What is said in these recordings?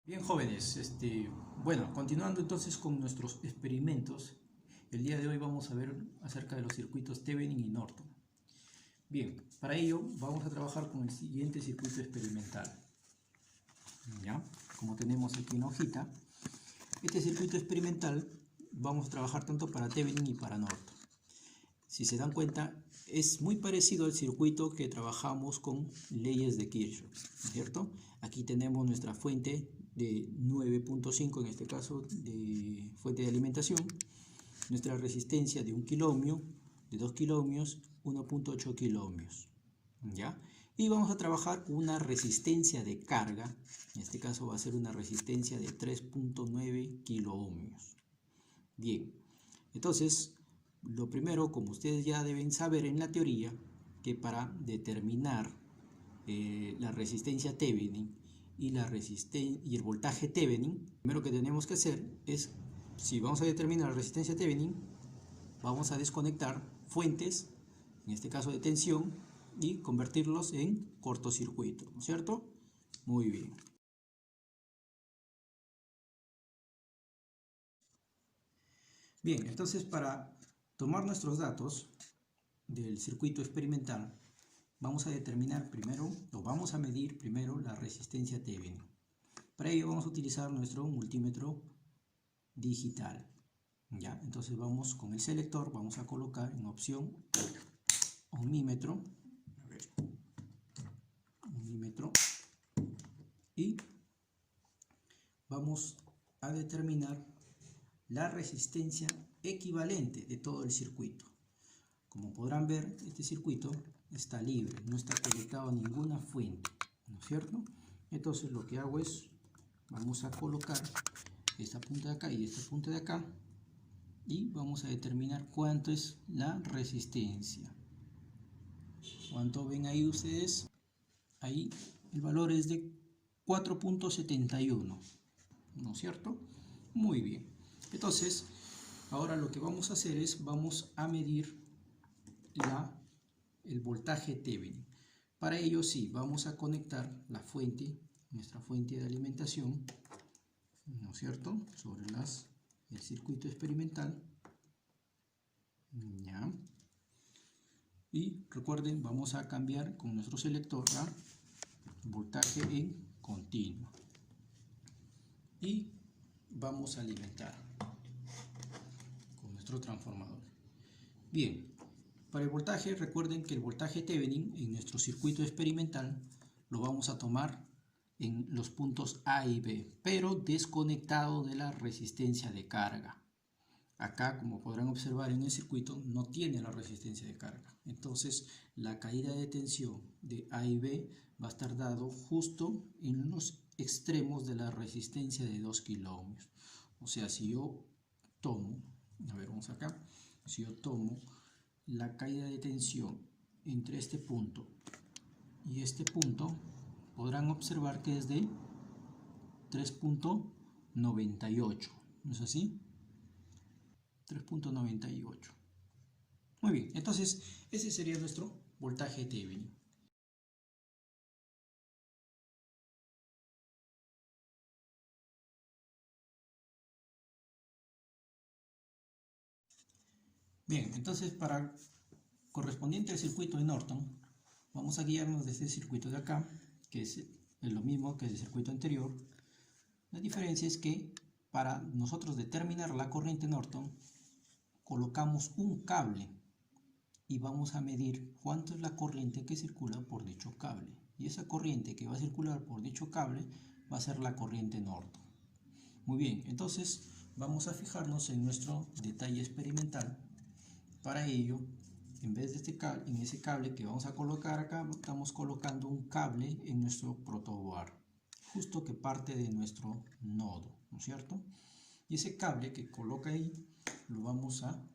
Bien, jóvenes, bueno, continuando entonces con nuestros experimentos, el día de hoy vamos a ver acerca de los circuitos Thevenin y Norton. Bien, para ello vamos a trabajar con el siguiente circuito experimental. ¿Ya? Como tenemos aquí en la hojita, este circuito experimental vamos a trabajar tanto para Thevenin y para Norton. Si se dan cuenta, es muy parecido al circuito que trabajamos con leyes de Kirchhoff, ¿cierto? Aquí tenemos nuestra fuente de 9.5, en este caso de fuente de alimentación, nuestra resistencia de 1 kiloohmio, de 2 kiloohmios, 1.8 kiloohmios, ¿ya? Y vamos a trabajar con una resistencia de carga, en este caso va a ser una resistencia de 3.9 kiloohmios. Bien, entonces, lo primero, como ustedes ya deben saber en la teoría, que para determinar la resistencia Thevenin y el voltaje Thevenin, lo primero que tenemos que hacer es, si vamos a determinar la resistencia Thevenin, vamos a desconectar fuentes, en este caso de tensión, y convertirlos en cortocircuito, ¿no es cierto? Muy bien. Bien, entonces para tomar nuestros datos del circuito experimental, vamos a determinar primero, o vamos a medir primero la resistencia Thevenin. Para ello vamos a utilizar nuestro multímetro digital. ¿Ya? Entonces vamos con el selector, vamos a colocar en opción ohmímetro, y vamos a determinar la resistencia equivalente de todo el circuito. Como podrán ver, este circuito está libre, no está conectado a ninguna fuente, ¿no es cierto? Entonces lo que hago es, vamos a colocar esta punta de acá y esta punta de acá, y vamos a determinar cuánto es la resistencia. ¿Cuánto ven ahí ustedes? Ahí el valor es de 4.71, ¿no es cierto? Muy bien. Entonces, ahora lo que vamos a hacer es, vamos a medir el voltaje Thevenin. Para ello sí, vamos a conectar la fuente, nuestra fuente de alimentación, ¿no es cierto?, sobre el circuito experimental. ¿Ya? Y recuerden, vamos a cambiar con nuestro selector a voltaje en continuo. Y vamos a alimentar con nuestro transformador. Bien, para el voltaje, recuerden que el voltaje Thevenin en nuestro circuito experimental lo vamos a tomar en los puntos A y B, pero desconectado de la resistencia de carga. Acá, como podrán observar en el circuito, no tiene la resistencia de carga. Entonces, la caída de tensión de A y B va a estar dado justo en los extremos de la resistencia de 2 kiloohmios. O sea, si yo tomo, a ver, vamos acá, si yo tomo la caída de tensión entre este punto y este punto, podrán observar que es de 3.98, ¿no es así? 3.98. Muy bien, entonces ese sería nuestro voltaje Thevenin. Bien, entonces para correspondiente al circuito de Norton, vamos a guiarnos de este circuito de acá, que es lo mismo que el circuito anterior. La diferencia es que para nosotros determinar la corriente Norton, colocamos un cable y vamos a medir cuánto es la corriente que circula por dicho cable. Y esa corriente que va a circular por dicho cable va a ser la corriente Norton. Muy bien, entonces vamos a fijarnos en nuestro detalle experimental. Para ello, en vez de en ese cable que vamos a colocar acá, estamos colocando un cable en nuestro protoboard, justo que parte de nuestro nodo, ¿no es cierto? Y ese cable que coloca ahí lo vamos a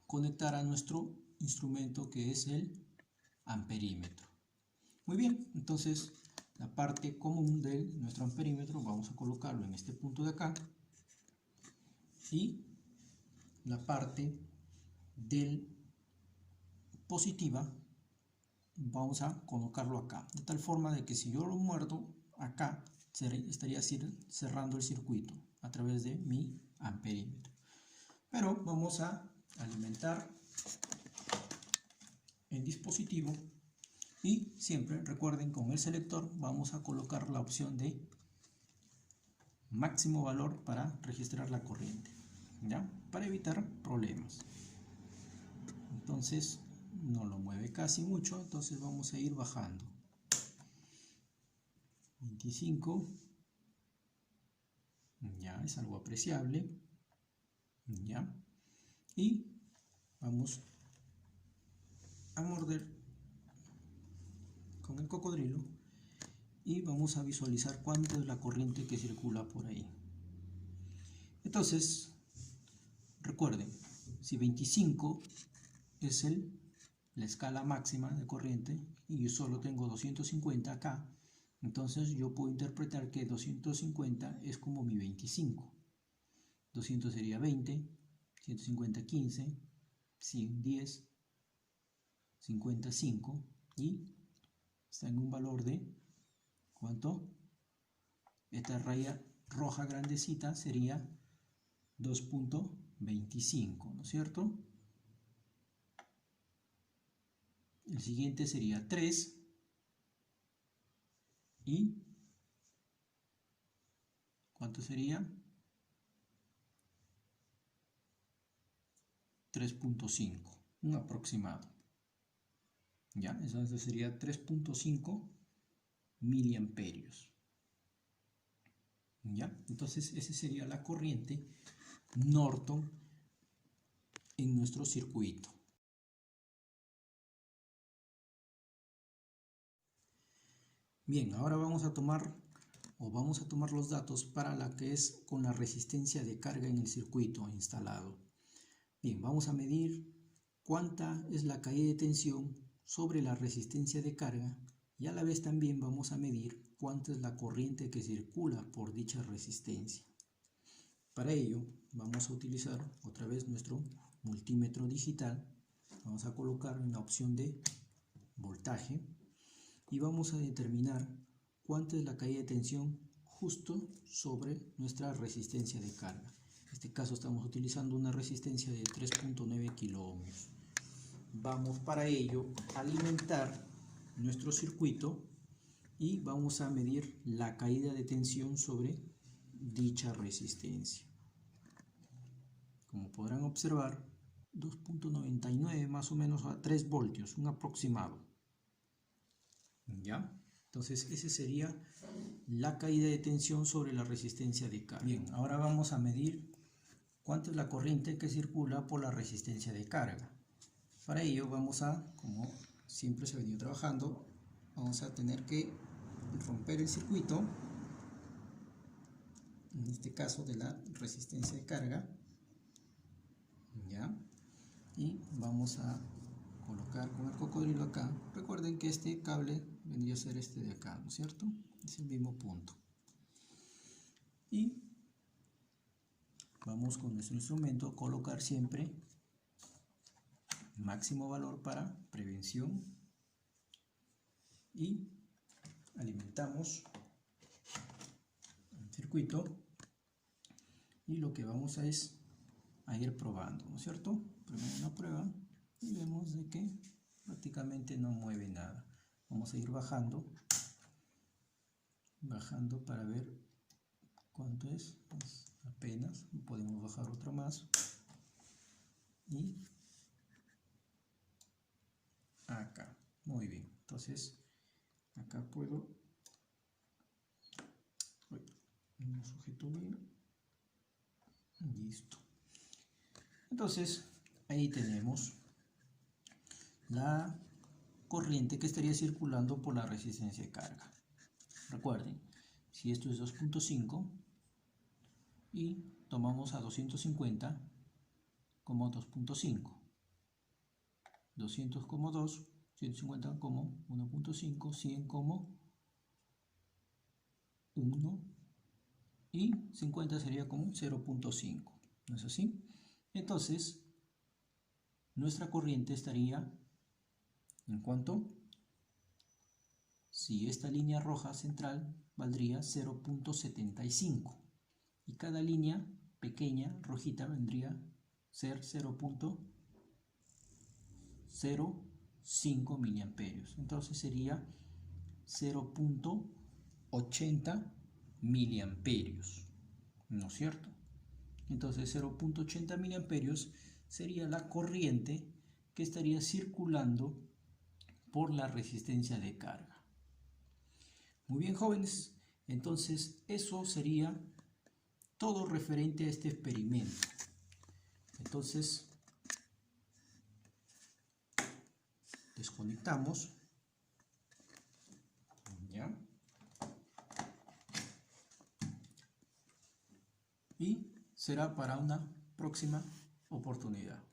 conectar a nuestro instrumento, que es el amperímetro. Muy bien, entonces la parte común de nuestro amperímetro vamos a colocarlo en este punto de acá, y la parte del positiva vamos a colocarlo acá, de tal forma de que si yo lo muerdo acá, estaría cerrando el circuito a través de mi amperímetro. Pero vamos a alimentar el dispositivo y siempre recuerden, con el selector vamos a colocar la opción de máximo valor para registrar la corriente, ¿ya? Para evitar problemas. Entonces no lo mueve casi mucho, entonces vamos a ir bajando. 25, ya es algo apreciable, ya, y vamos a morder con el cocodrilo y vamos a visualizar cuánto es la corriente que circula por ahí. Entonces recuerden, si 25 es la escala máxima de corriente y yo solo tengo 250 acá, entonces yo puedo interpretar que 250 es como mi 25. 200 sería 20, 150 15, 100 10, 55 y está en un valor de ¿cuánto? Esta raya roja grandecita sería 2.25, ¿no es cierto? El siguiente sería 3 y ¿cuánto sería? 3.5, un aproximado. Ya, eso sería 3.5 miliamperios. ¿Ya? Entonces esa sería la corriente Norton en nuestro circuito. Bien, ahora vamos a tomar los datos para la que es con la resistencia de carga en el circuito instalado. Bien, vamos a medir cuánta es la caída de tensión sobre la resistencia de carga y a la vez también vamos a medir cuánta es la corriente que circula por dicha resistencia. Para ello vamos a utilizar otra vez nuestro multímetro digital. Vamos a colocar en la opción de voltaje y vamos a determinar cuánta es la caída de tensión justo sobre nuestra resistencia de carga. En este caso estamos utilizando una resistencia de 3.9 kiloohmios. Vamos para ello a alimentar nuestro circuito y vamos a medir la caída de tensión sobre dicha resistencia. Como podrán observar, 2.99 más o menos a 3 voltios, un aproximado. ¿Ya? Entonces esa sería la caída de tensión sobre la resistencia de carga. Bien, ahora vamos a medir cuánto es la corriente que circula por la resistencia de carga. Para ello vamos a, como siempre se ha venido trabajando, vamos a tener que romper el circuito, en este caso de la resistencia de carga, ¿ya? Y vamos a colocar con el cocodrilo acá. Recuerden que este cable vendría a ser este de acá, ¿no es cierto? Es el mismo punto. Y vamos con nuestro instrumento a colocar siempre máximo valor para prevención y alimentamos el circuito y lo que vamos a es a ir probando, ¿no es cierto? Primero una prueba y vemos de que prácticamente no mueve nada. Vamos a ir bajando para ver cuánto es, pues apenas, podemos bajar otro más y acá, muy bien. Entonces acá puedo, no sujeto bien, listo. Entonces ahí tenemos la corriente que estaría circulando por la resistencia de carga. Recuerden, si esto es 2.5 y tomamos a 250 como 2.5, 200 como 2, 150 como 1.5, 100 como 1 y 50 sería como 0.5, ¿no es así? Entonces nuestra corriente estaría ¿en cuánto? si esta línea roja central valdría 0.75 y cada línea pequeña rojita vendría a ser 0.05 miliamperios. Entonces sería 0.80 miliamperios, ¿no es cierto? Entonces 0.80 miliamperios sería la corriente que estaría circulando por la resistencia de carga. Muy bien, jóvenes, entonces eso sería todo referente a este experimento. Entonces desconectamos, ¿ya? Y será para una próxima oportunidad.